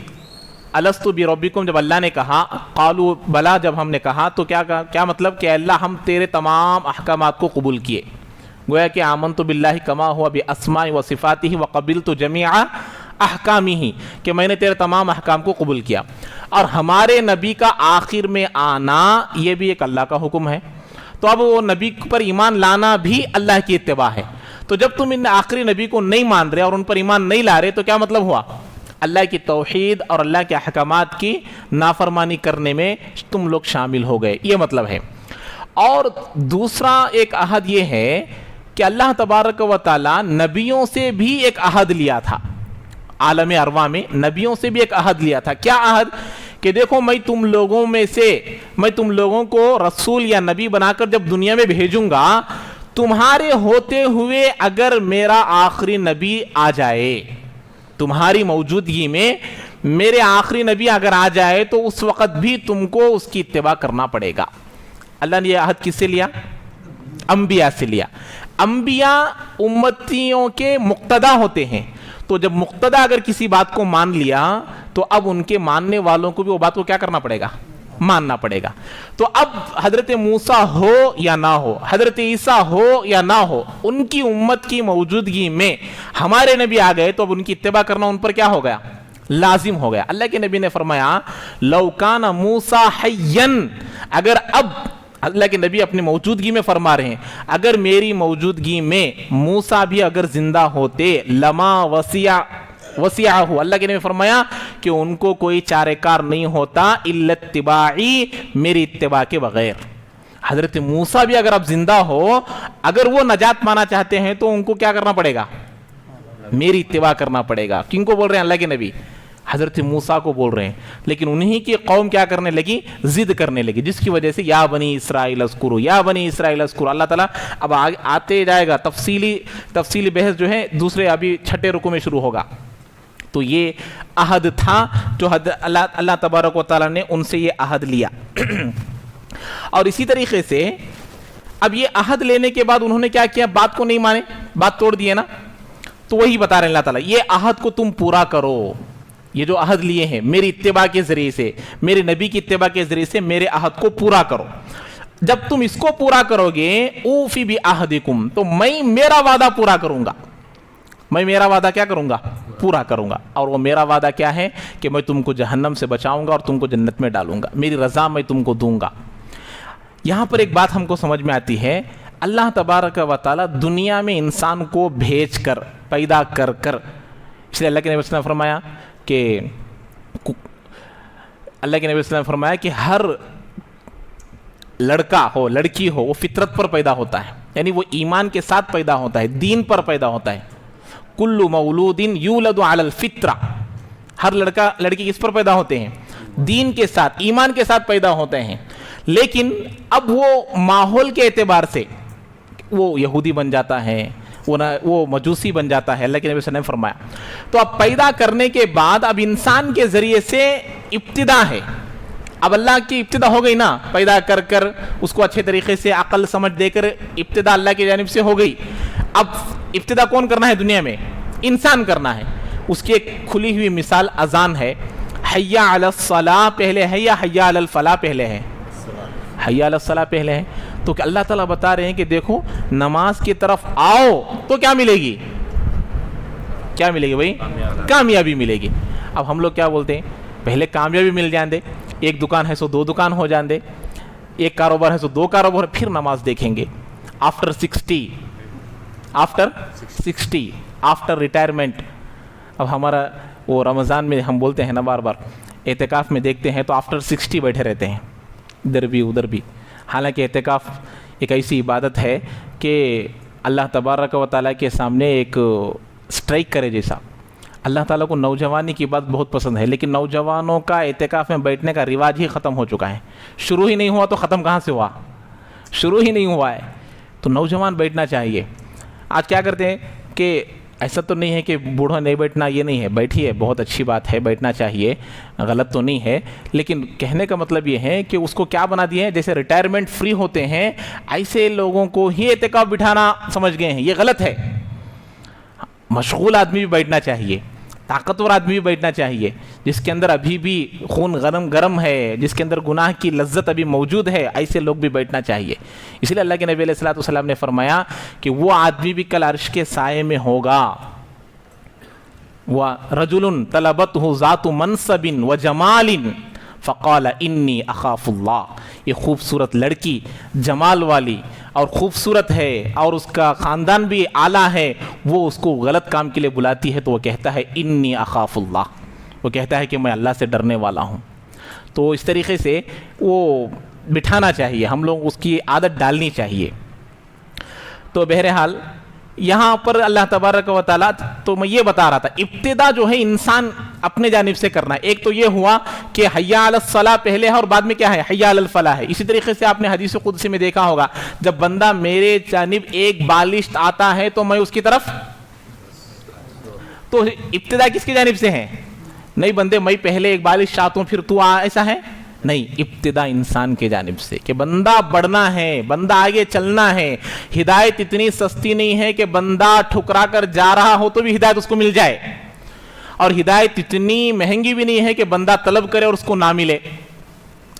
الست بربکم، جب اللہ نے کہا، قالوا بلا، جب ہم نے کہا تو کیا مطلب کہ اللہ ہم تیرے تمام احکامات کو قبول کیے. گویا کہ آمنت باللہ کما ہوا باسماء و صفاتہ وقبلت جمیع احکامہ، کہ میں نے تیرے تمام احکام کو قبول کیا. اور ہمارے نبی کا آخر میں آنا یہ بھی ایک اللہ کا حکم ہے. تو اب وہ نبی پر ایمان لانا بھی اللہ کی اتباع ہے. تو جب تم ان آخری نبی کو نہیں مان رہے اور ان پر ایمان نہیں لا رہے تو کیا مطلب ہوا، اللہ کی توحید اور اللہ کے احکامات کی نافرمانی کرنے میں تم لوگ شامل ہو گئے، یہ مطلب ہے. اور دوسرا ایک عہد یہ ہے کہ اللہ تبارک و تعالی نبیوں سے بھی ایک عہد لیا تھا، عالم ارواح میں نبیوں سے بھی ایک عہد لیا تھا. کیا عہد، کہ دیکھو میں تم لوگوں کو رسول یا نبی بنا کر جب دنیا میں بھیجوں گا، تمہارے ہوتے ہوئے اگر میرا آخری نبی آ جائے، تمہاری موجودگی میں میرے آخری نبی اگر آ جائے تو اس وقت بھی تم کو اس کی اتباع کرنا پڑے گا. اللہ نے یہ عہد کس سے لیا، انبیاء سے لیا. انبیاء امتیوں کے مقتدا ہوتے ہیں، تو جب مقتدا اگر کسی بات کو مان لیا تو اب ان کے ماننے والوں کو بھی وہ بات کو کیا کرنا پڑے گا، ماننا پڑے گا. تو اب حضرت موسیٰ ہو یا نہ ہو، حضرت عیسیٰ ہو یا نہ ہو، ان کی امت کی موجودگی میں ہمارے نبی آ گئے تو اب ان کی اتباع کرنا ان پر کیا ہو گیا، لازم ہو گیا. اللہ کے نبی نے فرمایا لو کان موسیٰ حیا، اگر اب اللہ کے نبی اپنی موجودگی میں فرما رہے ہیں اگر میری موجودگی میں موسیٰ بھی اگر زندہ ہوتے لما وسیعہ، اللہ کے نبی فرمایا کہ ان کو کوئی چارے کار نہیں ہوتا الا اتباعی، میری اتباع کے بغیر. حضرت موسیٰ بھی اگر اب زندہ ہو، اگر وہ نجات پانا چاہتے ہیں تو ان کو کیا کرنا پڑے گا، میری اتباع کرنا پڑے گا. کن کو بول رہے ہیں، اللہ کے نبی حضرت موسیٰ کو بول رہے ہیں. لیکن انہی کی قوم کیا کرنے لگی، ضد کرنے لگی، جس کی وجہ سے یا بنی اسرائیل اذکروا، یا بنی اسرائیل اذکروا. اللہ تعالیٰ اب آتے جائے گا، تفصیلی بحث جو ہے دوسرے ابھی 6 رکوع میں شروع ہوگا. تو یہ عہد تھا جو اللہ تبارک و تعالیٰ نے ان سے یہ عہد لیا. اور اسی طریقے سے اب یہ عہد لینے کے بعد انہوں نے کیا کیا، بات کو نہیں مانے، بات توڑ دیے نا. تو وہی بتا رہے ہیں اللہ تعالیٰ، یہ عہد کو تم پورا کرو. یہ جو عہد لیے ہیں میری اتباع کے ذریعے سے، میرے نبی کی اتباع کے ذریعے سے میرے عہد کو پورا کرو. جب تم اس کو پورا کرو گے اوفی بعہدکم، تو میں میرا وعدہ پورا کروں گا. میں میرا وعدہ کیا کروں گا؟ پورا کروں گا. اور وہ میرا وعدہ کیا ہے کہ میں تم کو جہنم سے بچاؤں گا اور تم کو جنت میں ڈالوں گا. میری رضا میں تم کو دوں گا. یہاں پر ایک بات ہم کو سمجھ میں آتی ہے, اللہ تبارک و تعالیٰ دنیا میں انسان کو بھیج کر, پیدا کر کر, اس لیے اللہ کے نبی صلی اللہ علیہ وسلم نے فرمایا کہ ہر لڑکا ہو لڑکی ہو وہ فطرت پر پیدا ہوتا ہے, یعنی وہ ایمان کے ساتھ پیدا ہوتا ہے, دین پر پیدا ہوتا ہے. کل مولود یولد علی الفطرہ, ہر لڑکا لڑکی کس پر پیدا ہوتے ہیں؟ دین کے ساتھ, ایمان کے ساتھ پیدا ہوتے ہیں. لیکن اب وہ ماحول کے اعتبار سے وہ یہودی بن جاتا ہے, وہ مجوسی بن جاتا ہے. اللہ کے نبی صلی اللہ علیہ وسلم نے فرمایا تو اب پیدا کرنے کے بعد اب انسان کے ذریعے سے ابتدا ہے. اب اللہ کی ابتدا ہو گئی نا, پیدا کر کر اس کو اچھے طریقے سے عقل سمجھ دے کر ابتدا اللہ کی جانب سے ہو گئی. اب ابتدا کون کرنا ہے دنیا میں؟ انسان کرنا ہے. اس کی ایک کھلی ہوئی مثال اذان ہے. حی علی الصلاۃ پہلے ہے یا حی علی الفلاح پہلے ہے؟ حی علی الصلاۃ پہلے ہے. تو کہ اللہ تعالیٰ بتا رہے ہیں کہ دیکھو نماز کی طرف آؤ تو کیا ملے گی؟ کیا ملے گی بھائی؟ کامیابی ملے گی. اب ہم لوگ کیا بولتے ہیں, پہلے کامیابی مل جان دے, ایک دکان ہے سو 2 دکان ہو جان دے, ایک کاروبار ہے سو 2 کاروبار, پھر نماز دیکھیں گے. After 60 after retirement. اب ہمارا وہ رمضان میں ہم بولتے ہیں نا بار بار, اعتکاف میں دیکھتے ہیں تو آفٹر 60 بیٹھے رہتے ہیں, ادھر بھی ادھر بھی. حالانکہ اعتکاف ایک ایسی عبادت ہے کہ اللہ تبارک و تعالیٰ کے سامنے ایک اسٹرائک کرے جیسا. اللہ تعالیٰ کو نوجوانی کی بات بہت پسند ہے, لیکن نوجوانوں کا اعتکاف میں بیٹھنے کا رواج ہی ختم ہو چکا ہے. شروع ہی نہیں ہوا تو ختم کہاں سے ہوا؟ شروع ہی نہیں ہوا ہے. تو نوجوان بیٹھنا چاہیے. آج کیا کرتے ہیں کہ ایسا تو نہیں ہے کہ بوڑھا نہیں بیٹھنا, یہ نہیں ہے, بیٹھیے, بہت اچھی بات ہے, بیٹھنا چاہیے, غلط تو نہیں ہے. لیکن کہنے کا مطلب یہ ہے کہ اس کو کیا بنا دیے ہیں, جیسے ریٹائرمنٹ فری ہوتے ہیں ایسے لوگوں کو ہی اعتکاف بٹھانا سمجھ گئے ہیں. یہ غلط ہے. مشغول آدمی بھی بیٹھنا چاہیے, طاقتور آدمی بھی بیٹھنا چاہیے, جس کے اندر ابھی بھی خون گرم ہے, جس کے اندر گناہ کی لذت ابھی موجود ہے, ایسے لوگ بھی بیٹھنا چاہیے. اس لیے اللہ کے نبی علیہ الصلوۃ والسلام نے فرمایا کہ وہ آدمی بھی کل عرش کے سائے میں ہوگا. وَرَجُلٌ طَلَبَتْهُ ذَاتُ مَنْصَبٍ وَجَمَالٍ فَقَالَ إِنِّي أَخَافُ اللَّهَ. یہ خوبصورت لڑکی جمال والی اور خوبصورت ہے اور اس کا خاندان بھی اعلیٰ ہے, وہ اس کو غلط کام کے لیے بلاتی ہے تو وہ کہتا ہے انی اخاف اللہ, وہ کہتا ہے کہ میں اللہ سے ڈرنے والا ہوں. تو اس طریقے سے وہ بٹھانا چاہیے, ہم لوگ اس کی عادت ڈالنی چاہیے. تو بہرحال یہاں پر اللہ تبارک و تعالیٰ, تو میں یہ بتا رہا تھا ابتدا جو ہے انسان اپنے جانب سے کرنا ہے. ایک تو یہ ہوا کہ حی علی الصلاۃ پہلے ہے اور بعد میں کیا ہے, حی علی الفلاح ہے. اسی طریقے سے آپ نے حدیث قدسی میں دیکھا ہوگا, جب بندہ میرے جانب ایک بالشت آتا ہے تو میں اس کی طرف, تو ابتدا کس کی جانب سے ہے؟ نہیں بندے میں پہلے ایک بالشت آتا ہوں پھر تو آ, ایسا ہے نہیں. ابتدا انسان کے جانب سے کہ بندہ بڑھنا ہے, بندہ آگے چلنا ہے. ہدایت اتنی سستی نہیں ہے کہ بندہ ٹھکرا کر جا رہا ہو تو بھی ہدایت اس کو مل جائے, اور ہدایت اتنی مہنگی بھی نہیں ہے کہ بندہ طلب کرے اور اس کو نہ ملے.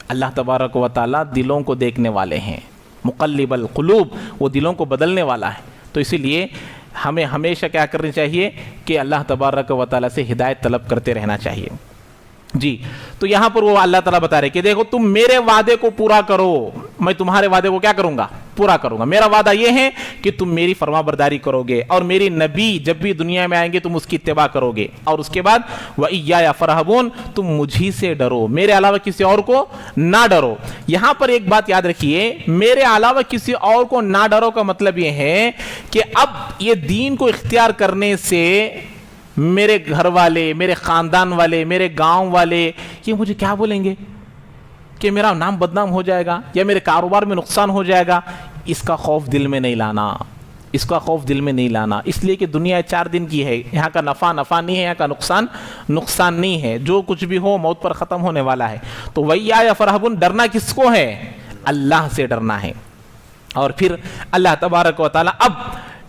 اللہ تبارک و تعالیٰ دلوں کو دیکھنے والے ہیں, مقلب القلوب, وہ دلوں کو بدلنے والا ہے. تو اسی لیے ہمیں ہمیشہ کیا کرنی چاہیے کہ اللہ تبارک و تعالیٰ سے ہدایت طلب کرتے رہنا چاہیے. جی, تو یہاں پر وہ اللہ تعالیٰ بتا رہے کہ دیکھو تم میرے وعدے کو پورا کرو, میں تمہارے وعدے کو کیا کروں گا؟ پورا کروں گا. میرا وعدہ یہ ہے کہ تم میری فرما برداری کرو گے, اور میری نبی جب بھی دنیا میں آئیں گے تم اس کی اتباع کرو گے, اور اس کے بعد وَإِيَّايَ فَارْهَبُونَ, تم مجھی سے ڈرو, میرے علاوہ کسی اور کو نہ ڈرو. یہاں پر ایک بات یاد رکھیے, میرے علاوہ کسی اور کو نہ ڈرو کا مطلب یہ ہے کہ اب یہ دین کو اختیار کرنے سے میرے گھر والے, میرے خاندان والے, میرے گاؤں والے یہ مجھے کیا بولیں گے, کہ میرا نام بدنام ہو جائے گا یا میرے کاروبار میں نقصان ہو جائے گا. اس کا خوف دل میں نہیں لانا, اس کا خوف دل میں نہیں لانا. اس لیے کہ دنیا 4 دن کی ہے, یہاں کا نفع نہیں ہے, یہاں کا نقصان نہیں ہے. جو کچھ بھی ہو موت پر ختم ہونے والا ہے. تو وَإِيَّايَ فَارْهَبُونَ, ڈرنا کس کو ہے؟ اللہ سے ڈرنا ہے. اور پھر اللہ تبارک و تعالیٰ اب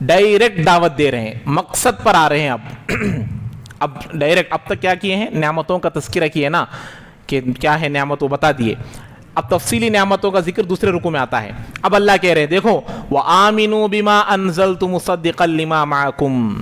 ڈائریکٹ دعوت دے رہے ہیں, مقصد پر آ رہے ہیں. اب ڈائریکٹ, اب تک کیا کیے ہیں؟ نعمتوں کا تذکرہ کیے نا, کہ کیا ہے نعمت وہ بتا دیے. اب تفصیلی نعمتوں کا ذکر دوسرے رکوع میں آتا ہے. اب اللہ کہہ رہے ہیں دیکھو وَآمِنُوا بِمَا أَنزَلْتُ مُصَدِّقًا لِمَا مَعَكُمْ,